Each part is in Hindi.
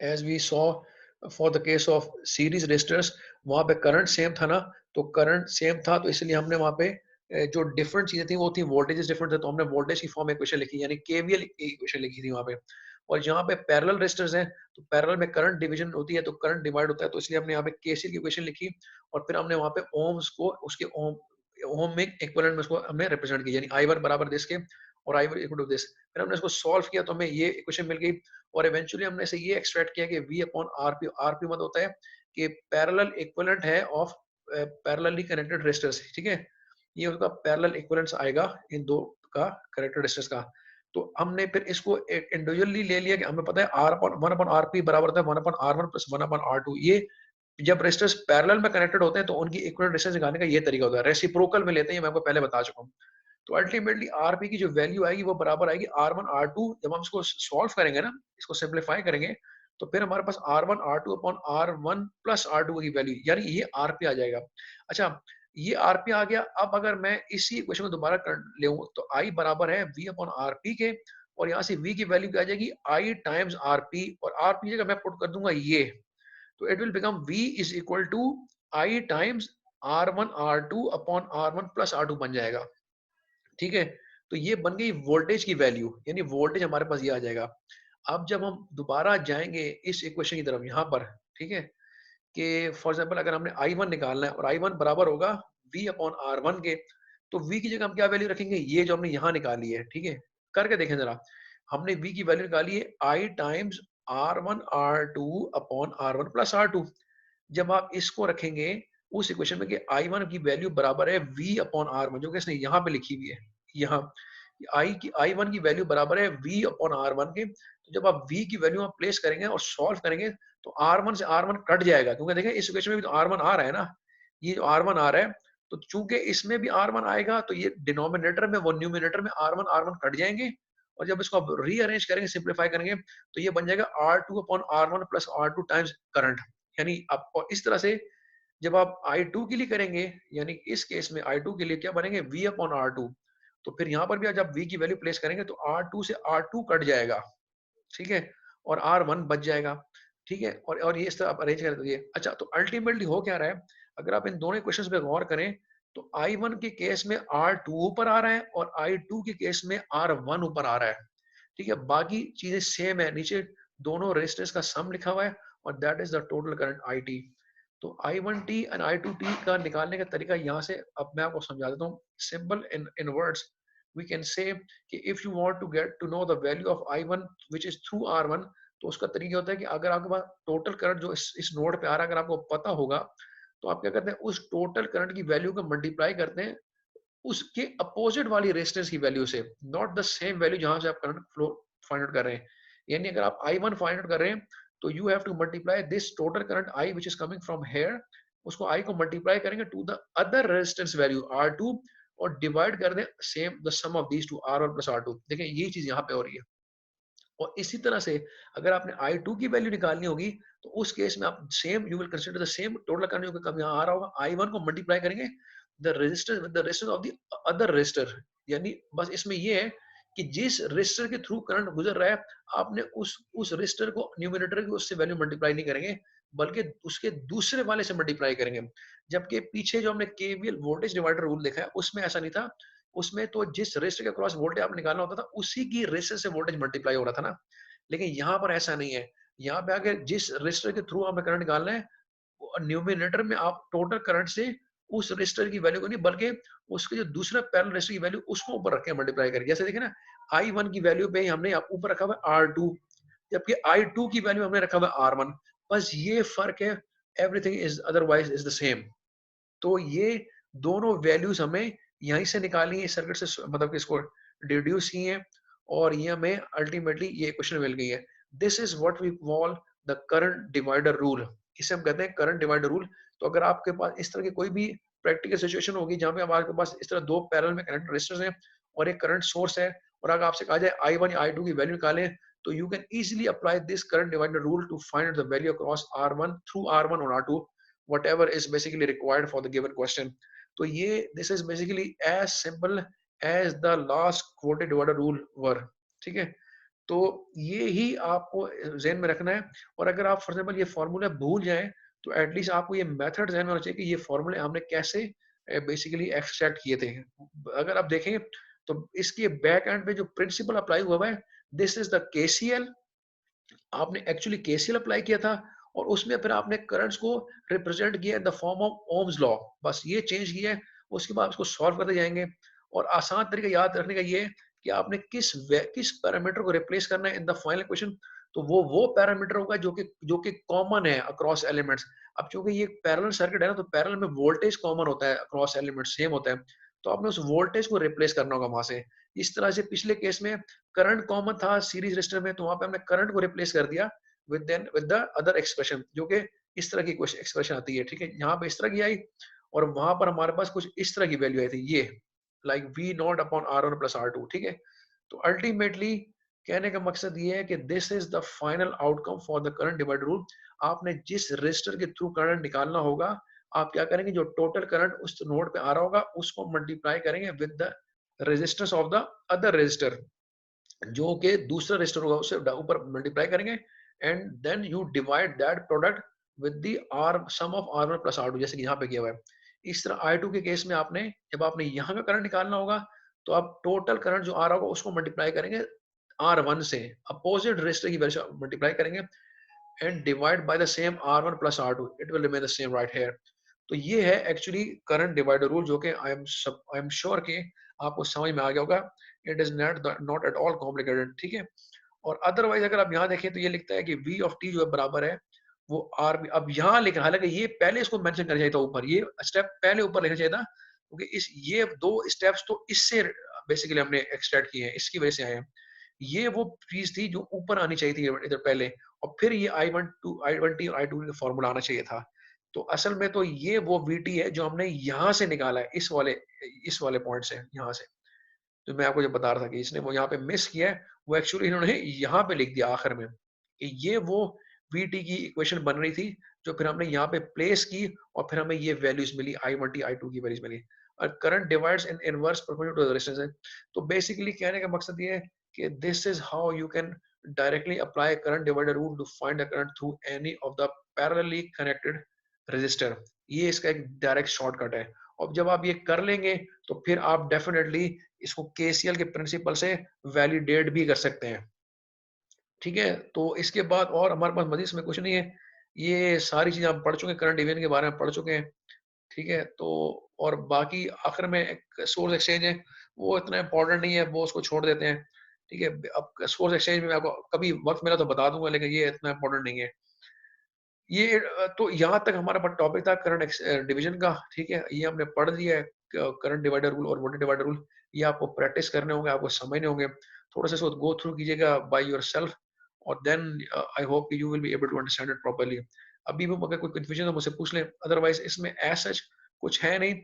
As we saw for the case of series resistors, वहां पे करंट सेम था ना, तो करंट सेम था तो इसलिए हमने वहां पे जो डिफरेंट चीजें थी वो थी वोल्टेजेस डिफरेंट थे, तो हमने वोल्टेज की फॉर्म में इक्वेशन लिखी, यानी केवीएल इक्वेशन लिखी थी वहां पे। और जहाँ पे पैरेलल रेजिस्टर्स हैं तो पैरेलल में करंट डिवीजन होती है, तो करंट डिवाइड होता है, तो इसलिए हमने यहाँ पे केसीएल की इक्वेशन लिखी, और फिर हमने वहां पे ओम्स को उसके ओम ओम में इक्विवेलेंट में उसको हमने रिप्रेजेंट किया, यानी I1 बराबर दिस के और I1 इक्वल टू दिस। फिर हमने इसको सॉल्व किया तो हमें ये इक्वेशन मिल गई, और इवेंचुअली हमने से ये एक्सट्रैक्ट किया कि V अपॉन आरपी, आरपी मतलब होता है कि पैरेलल इक्विवेलेंट है ऑफ पैरेलली कनेक्टेड रेजिस्टर्स, ठीक है। ये उसका पैरेलल इक्विवेलेंस आएगा इन दो का कनेक्टेड रेजिस्टर्स का। तो हमने फिर इसको इंडिविजुअली ले लिया कि हमें पता है R upon one upon RP बराबर होता है one upon R one plus one upon R two. ये जब रेजिस्टर्स पैरेलल में कनेक्टेड होते हैं तो उनकी इक्विवेलेंट रेजिस्टेंस निकालने का ये तरीका होता है। रेसिप्रोकल में लेते हैं, मैं आपको पहले बता चुका हूँ। तो अल्टीमेटली आरपी की जो वैल्यू आएगी वो बराबर आएगी R1 R2। जब हम इसको सॉल्व करेंगे ना, इसको सिंप्लीफाई करेंगे, तो फिर हमारे पास R1 R2 upon R1 plus R2 की वैल्यू, यानी ये आरपी आ जाएगा। अच्छा, ये आरपी आ गया। अब अगर मैं इसी इक्वेशन को दोबारा कर ले तो आई बराबर है V अपॉन आरपी के, और यहाँ से V की वैल्यू क्या आ जाएगी I टाइम्स आरपी, और आरपी की जगह मैं पुट कर दूंगा ये, तो it will become V is equal to I times R1 R2 upon R1 plus R2 बन जाएगा, ठीक है। तो ये बन गई वोल्टेज की वैल्यू, यानी वोल्टेज हमारे पास ये आ जाएगा। अब जब हम दोबारा जाएंगे इस इक्वेशन की तरफ यहाँ पर, ठीक है, कि फॉर एग्जांपल अगर हमने I1 निकालना है और I1 बराबर होगा V अपॉन R1 के, तो V की जगह हम क्या वैल्यू रखेंगे, ये जो हमने यहाँ निकाली है, ठीक है। करके देखें जरा, हमने V की वैल्यू निकाली है I times R1 R2 upon R1 plus R2। जब आप इसको रखेंगे उस इक्वेशन में कि I1 की वैल्यू बराबर है V अपॉन R1, जो कि इसने यहाँ पे लिखी हुई है, यहाँ I1 की वैल्यू बराबर है V अपॉन R1 के। तो जब आप V की वैल्यू आप प्लेस करेंगे और सॉल्व करेंगे तो R1 से R1 कट जाएगा, क्योंकि देखें इस इक्वेशन में भी तो R1 आ रहा है ना, ये जो R1 आ रहा है, तो चूंकि इसमें भी R1 आएगा तो ये डिनोमिनेटर में वो न्यूमिनेटर में R1 कट जाएंगे, और जब इसको आप रीअरेंज करेंगे, सिंप्लीफाई करेंगे, तो ये बन जाएगा R2 upon R1 plus R2 times current. यानी आप इस तरह से जब आप I2 के लिए करेंगे, यानी इस केस में I2 के लिए क्या बनेंगे V अपॉन R2, तो फिर यहाँ पर भी जब V की वैल्यू प्लेस करेंगे तो R2 से R2 कट जाएगा, ठीक है, और R1 बच जाएगा, ठीक है। और ये इस तरह आप अरेंज कर दीजिए। अच्छा, तो अल्टीमेटली हो क्या रहा है, अगर आप इन दोनों इक्वेशंस पे गौर करें तो I1 के केस में R2 ऊपर आ रहा है और I2 के केस में R1 ऊपर आ रहा है, ठीक है। बाकी चीजें सेम है, नीचे दोनों रेजिस्टेंस का सम लिखा हुआ है, और that is the total current IT। तो I1T एंड I2T का निकालने का तरीका यहाँ से अब मैं आपको समझा देता हूँ, simple in words we can say कि if you want to get to know the value of I1 which is through R1, तो उसका तरीका होता है कि अगर आपके पास टोटल करंट जो इस नोड पे आ रहा है अगर आपको पता होगा, तो आप क्या करते हैं, उस टोटल करंट की वैल्यू को मल्टीप्लाई करते हैं उसके अपोजिट वाली रेजिस्टेंस की वैल्यू से, नॉट द सेम वैल्यू जहां से आप करंट फ्लो फाइंड आउट कर रहे हैं। यानी अगर आप I1 फाइंड आउट कर रहे हैं तो you have to multiply this total current I which is coming from here, उसको I को मल्टीप्लाई करेंगे to the other resistance value R2, और डिवाइड कर दें same the sum of these two R1 plus R2। देखिए ये चीज यहाँ पे हो रही है। और इसी तरह से अगर आपने I2 की वैल्यू निकालनी होगी तो उस केस में आप same you will consider the same total करने को कब यहाँ आ रहा होगा, I1 को मल्टीप्लाई करेंगे the resistance with the resistance of the other resistor. यानी बस इसमें ये है कि जिस रेजिस्टर के थ्रू करंट गुजर रहा है आपने उस रेजिस्टर को न्यूमिनेटर की उससे वैल्यू मल्टीप्लाई नहीं करेंगे, बल्कि उसके दूसरे वाले से मल्टीप्लाई करेंगे। जबकि पीछे जो हमने केवीएल वोल्टेज डिवाइडर रूल देखा है उसमें ऐसा नहीं था, उसमें तो जिस रेजिस्टर के क्रॉस वोल्टेज आपने निकालना होता था उसी की रेजिस्टर से वोल्टेज मल्टीप्लाई हो रहा था ना। लेकिन यहाँ पर ऐसा नहीं है, यहाँ पे आगे जिस रेजिस्टर के थ्रू हमें करंट निकालना है न्यूमिनेटर में आप टोटल करंट से उस रेजिस्टर की वैल्यू को नहीं, बल्कि उसके जो दूसरा पैरेलल रेजिस्टर की वैल्यू उसको ऊपर रख के मल्टीप्लाई करें। जैसे देखिए ना, I1 की वैल्यू पे हमने ऊपर रखा हुआ है R2, जबकि I2 की वैल्यू हमने रखा हुआ है R1। बस ये फर्क है, everything is otherwise is the same. तो ये दोनों वैल्यूज हमें यहीं से निकाली है, सर्किट से मतलब कि इसको डिड्यूस की है, और ये हमें अल्टीमेटली ये क्वेश्चन मिल गई है। This is what we call the current divider rule, इसे हम कहते हैं करंट डिवाइडर रूल। तो अगर आपके पास इस तरह की कोई भी प्रैक्टिकल सिचुएशन होगी जहाँ पे आपके पास इस तरह दो पैरेलल में कनेक्टेड रेजिस्टर्स हैं और एक करंट सोर्स है, और अगर आपसे कहा जाए I1 या I2 की वैल्यू निकालें, तो you can easily apply this current divider rule to find the value across R1 through R1 और R2, whatever is basically required for the given question। तो ये this is basically as simple as the last quoted divider rule were, ठीक है। तो ये ही आपको ज़हन में रखना है और अगर आप फॉर एग्ज़ाम्पल ये फ़ॉर्मूला भूल जाएँ, तो एट लीस्ट आपको ये मेथड ज़हन में होना चाहिए कि ये फ़ॉर्मूले हमने कैसे बेसिकली एक्सट्रैक्ट किए थे। अगर आप देखें तो इसके बैक एंड पे जो प्रिंसिपल अप्लाई हुआ हुआ है, दिस इज़ द केसीएल। आपने एक्चुअली केसीएल अप्लाई किया था और उसमें फिर आपने करंट्स को रिप्रेजेंट किया in the form of Ohm's law. बस ये चेंज किया है, उसके बाद उसको सॉल्व करते जाएँगे और आसान तरीका याद रखने का ये है कि आपने किस पैरामीटर को रिप्लेस करना है इन द फाइनल इक्वेशन। तो वो पैरामीटर होगा जो कि कॉमन है अक्रॉस एलिमेंट्स। अब चूँकि ये पैरेलल सर्किट है ना, तो पैरेलल में वोल्टेज कॉमन होता है, अक्रॉस एलिमेंट्स सेम होता है। तो आपने उस वोल्टेज को रिप्लेस करना होगा वहाँ से। इस तरह से पिछले केस में करंट कॉमन था सीरीज रजिस्टर में, तो वहाँ पे हमने करंट को रिप्लेस कर दिया विद द अदर एक्सप्रेशन, जो कि इस तरह की एक्सप्रेशन आती है, ठीक है। यहाँ पे इस तरह की आई और वहां पर हमारे पास कुछ इस तरह की वैल्यू आई थी, ये like V naught upon R one plus R two, ठीक है। तो अल्टीमेटली कहने का मकसद ये है कि this is the final outcome for the current divider rule. आपने जिस रजिस्टर के थ्रू करंट निकालना होगा, आप क्या करेंगे, जो टोटल करंट उस नोड पे आ रहा होगा उसको मल्टीप्लाई करेंगे with the resistance of the other resistor, जो कि दूसरा रजिस्टर होगा उससे ऊपर मल्टीप्लाई करेंगे and then you divide that product with the R sum of R one plus R two, जैसे कि यहाँ पे किया हुआ है। इस तरह आई टू के केस में आपने जब आपने यहाँ का करंट निकालना होगा, तो आप टोटल करंट जो आ रहा होगा उसको मल्टीप्लाई करेंगे आर वन से, अपोजिट रजिस्टर की वजह से मल्टीप्लाई करेंगे and divide by the same R one plus R two, it will remain the same right here. तो ये है एक्चुअली करंट डिवाइडर रूल, जो कि आई एम श्योर कि आपको समझ में आ गया होगा। It is not at all complicated, ठीक है। और अदरवाइज अगर आप यहाँ देखें तो ये लिखता है कि v ऑफ t जो है बराबर है वो आर बी। अब यहाँ लिखा, हालांकि ये पहले इसको मेंशन करना चाहिए था ऊपर, ये स्टेप पहले ऊपर लिखना चाहिए था, क्योंकि इस ये दो स्टेप्स तो इससे बेसिकली हमने एक्सट्रैक्ट किए हैं, इसकी वजह से आए हैं। ये वो चीज थी जो ऊपर आनी चाहिए थी इधर पहले, और फिर ये आई वन टी और आई टू का फॉर्मूला आना चाहिए था। तो असल में तो ये वो वी टी है जो हमने यहाँ से निकाला है, इस वाले पॉइंट से, यहाँ से। तो मैं आपको जो बता रहा था कि इसने वो यहाँ पे मिस किया है, वो एक्चुअली इन्होंने यहाँ पे लिख दिया आखिर में कि ये वो वीटी की इक्वेशन बन रही थी, जो फिर हमने यहाँ पे प्लेस की और फिर हमें ये वैल्यूज मिली, I one T I two की वैल्यूज मिली। और current divides in inverse proportional to the resistance है। तो बेसिकली कहने का मकसद ये है कि this is how you can directly apply current divider rule to find the current through any of the parallelly connected resistor. ये इसका एक डायरेक्ट शॉर्टकट है। और जब आप ये कर लेंगे तो फिर आप डेफिनेटली इसको केसीएल के प्रिंसिपल से वैलिडेट भी कर सकते हैं, ठीक है। तो इसके बाद और हमारे पास मजीद इसमें कुछ नहीं है। ये सारी चीजें आप पढ़ चुके हैं, करंट डिवीजन के बारे में पढ़ चुके हैं, ठीक है। तो और बाकी आखिर में एक सोर्स एक्सचेंज है, वो इतना इंपॉर्टेंट नहीं है, वो उसको छोड़ देते हैं, ठीक है। अब सोर्स एक्सचेंज में मैं आपको कभी वक्त मिला तो बता दूंगा, लेकिन ये इतना इंपॉर्टेंट नहीं है। ये तो यहाँ तक हमारा टॉपिक था करंट डिवीजन का, ठीक है। ये हमने पढ़ लिया है, करंट डिवाइडर रूल और वोल्टेज डिवाइडर रूल। ये आपको प्रैक्टिस करने होंगे, आपको समझने होंगे, थोड़ा सा इसको गो थ्रू कीजिएगा बाय योरसेल्फ, और then I hope you will be able to understand it properly. अभी भी अगर कोई कंफ्यूजन है मुझसे पूछ लें, अदरवाइज इसमें एज सच कुछ है नहीं।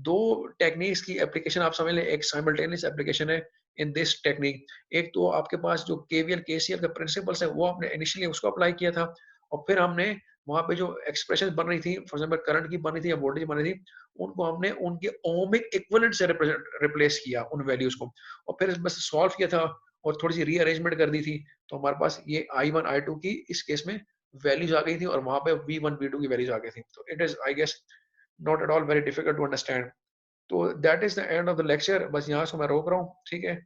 दो टेक्निक्स की एप्लीकेशन आप समझ लें, एक साइमल्टेनियस एप्लीकेशन है इन दिस टेक्निक। एक तो आपके पास जो केवीएल केसीएल का प्रिंसिपल्स है, वो आपने इनिशियली उसको अप्लाई किया था, और फिर हमने वहाँ पे जो एक्सप्रेशन बन रही थी, फॉर एग्जांपल करंट की बन रही थी या वोल्टेज बन रही थी, उनको हमने उनके ओमिक इक्विवेलेंट से रिप्लेस किया उन वैल्यूज को, और फिर बस सॉल्व किया था और थोड़ी सी रीअरेंजमेंट कर दी थी। तो हमारे पास ये आई वन आई टू की इस केस में वैल्यूज आ गई थी, और वहां पे वी वन वी टू की वैल्यूज आ गई थी। तो it is I guess not at all very difficult to understand. तो that is the end of the lecture, बस यहाँ से मैं रोक रहा हूँ, ठीक है।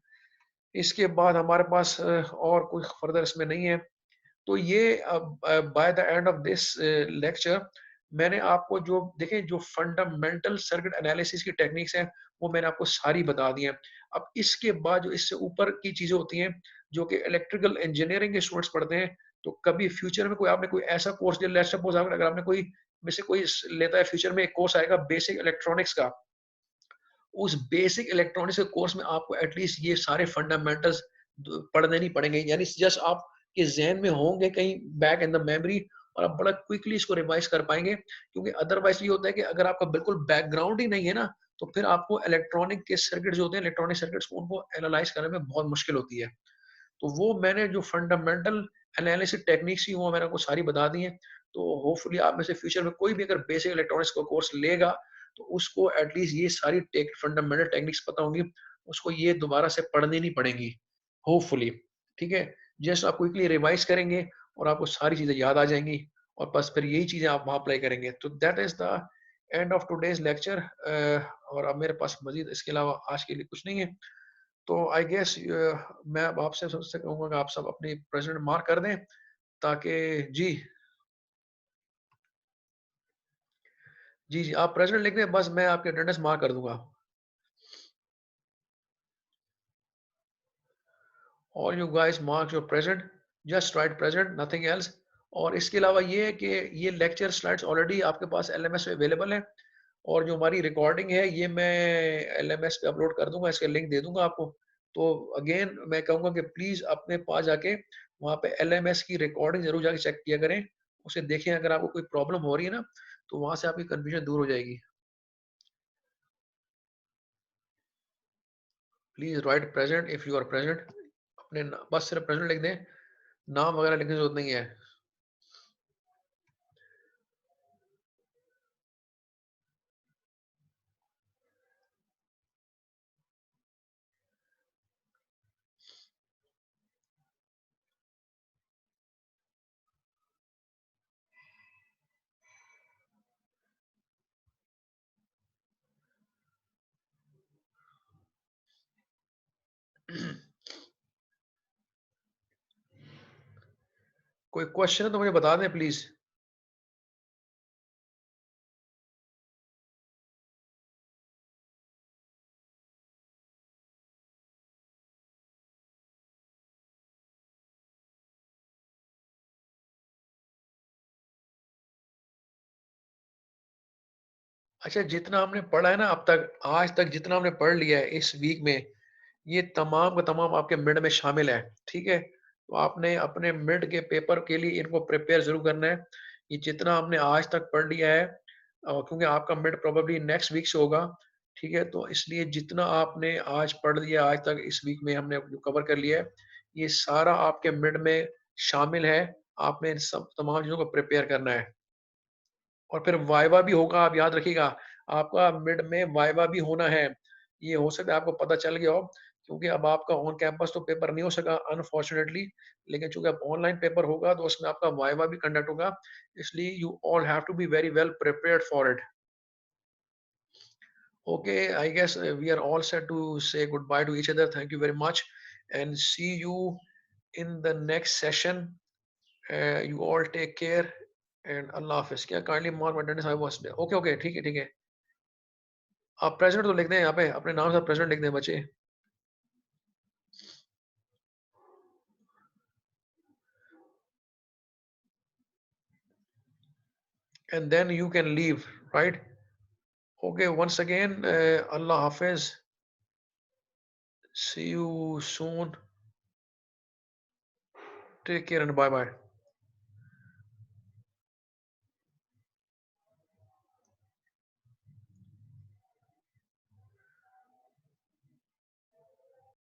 इसके बाद हमारे पास और कोई फर्दर इसमें नहीं है। तो ये by the end of this lecture मैंने आपको जो देखें, जो फंडामेंटल सर्किट एनालिसिस की टेक्निक्स हैं, वो मैंने आपको सारी बता दी हैं। अब इसके बाद जो इससे ऊपर की चीजें होती हैं, जो कि इलेक्ट्रिकल इंजीनियरिंग के स्टूडेंट्स पढ़ते हैं, तो कभी फ्यूचर में कोई आपने कोई ऐसा कोर्स लिया, लेट्स सपोज अगर आपने कोई में से कोई लेता है, फ्यूचर में एक कोर्स आएगा बेसिक इलेक्ट्रॉनिक्स का, उस बेसिक इलेक्ट्रॉनिक्स के कोर्स में आपको एटलीस्ट ये सारे फंडामेंटल्स पढ़ने नहीं पड़ेंगे, यानी जस्ट आपके जहन में होंगे कहीं बैक इन द मेमोरी, और आप बड़ा क्विकली इसको रिवाइज कर पाएंगे। क्योंकि अदरवाइज ये होता है कि अगर आपका बिल्कुल बैकग्राउंड ही नहीं है ना, तो फिर आपको इलेक्ट्रॉनिक के सर्किट जो होते हैं, इलेक्ट्रॉनिक सर्किट्स को उनको एनालाइज करने में बहुत मुश्किल होती है। तो वो मैंने जो फंडामेंटल एनालिसिस टेक्निक्स ही वो मैंने आपको सारी बता दी हैं। तो होपफुली आप में से फ्यूचर में कोई भी अगर बेसिक इलेक्ट्रॉनिक्स का कोर्स लेगा, तो उसको एटलीस्ट ये सारी फंडामेंटल टेक्निक्स पता होंगी, उसको ये दोबारा से पढ़नी नहीं पड़ेंगी, होपफुली, ठीक है। जस्ट आप क्विकली रिवाइज़ करेंगे और आपको सारी चीज़ें याद आ जाएँगी और बस फिर यही चीज़ें आप वहाँ अप्लाई करेंगे। तो that is the end of today's lecture. और अब मेरे पास मज़ीद इसके अलावा आज के लिए कुछ नहीं है। तो आई गेस मैं अब आपसे सबसे कहूँगा कि आप सब अपनी प्रेज़ेंट मार्क कर दें ताकि जी, जी, आप प्रेज़ेंट लिख दें बस मैं आपकी अटेंडेंस मार्क कर दूँगा। All you guys mark your present, just right present, nothing else. और इसके अलावा ये है कि ये लेक्चर स्लाइड्स ऑलरेडी आपके पास एलएमएस पे अवेलेबल है और जो हमारी रिकॉर्डिंग है ये मैं एलएमएस पे अपलोड कर दूंगा, इसका लिंक दे दूंगा आपको। तो अगेन मैं कहूँगा कि प्लीज़ अपने पास जाके वहाँ पे एलएमएस की रिकॉर्डिंग जरूर जाके चेक किया करें, उसे देखें। अगर आपको कोई प्रॉब्लम हो रही है ना तो वहाँ से आपकी कन्फ्यूजन दूर हो जाएगी। Please write present if you are present. अपने बस सिर्फ प्रेजेंट लिख दें, नाम वगैरह लिखने की जरूरत नहीं है। कोई क्वेश्चन है तो मुझे बता दें प्लीज़। अच्छा, जितना हमने पढ़ा है ना अब तक, आज तक जितना हमने पढ़ लिया है इस वीक में, ये तमाम का तमाम आपके मिड में शामिल है, ठीक है? तो आपने अपने मिड के पेपर के लिए इनको प्रिपेयर ज़रूर करना है। ये जितना हमने आज तक पढ़ लिया है क्योंकि आपका मिड प्रोबेबली नेक्स्ट वीक से होगा, ठीक है? तो इसलिए जितना आपने आज पढ़ लिया आज तक इस वीक में हमने जो कवर कर लिया है, ये सारा आपके मिड में शामिल है। आपने इन सब तमाम चीज़ों को प्रिपेयर करना है। और फिर वाइवा भी होगा, आप याद रखिएगा, आपका मिड में वाइवा भी होना है। ये हो सकता है आपको पता चल गया हो, क्योंकि अब आपका ऑन कैंपस तो पेपर नहीं हो सका अनफॉर्चुनेटली, लेकिन चूँकि अब ऑनलाइन पेपर होगा तो उसमें आपका वाइवा भी कंडक्ट होगा। इसलिए you all have to be very well prepared for it. Okay, I guess we are all set to say goodbye to each other. Thank you very much and see you in the next session. You all take care and Allah Hafiz. क्या kindly mark my attendance? I was there. Okay, okay, ठीक है, ठीक है। आप प्रेजेंट तो लिख दें यहाँ पे, अपने नाम से प्रेजेंट लिख दें बच्चे। And then you can leave, right? Okay, once again, Allah Hafiz. See you soon. Take care and bye bye.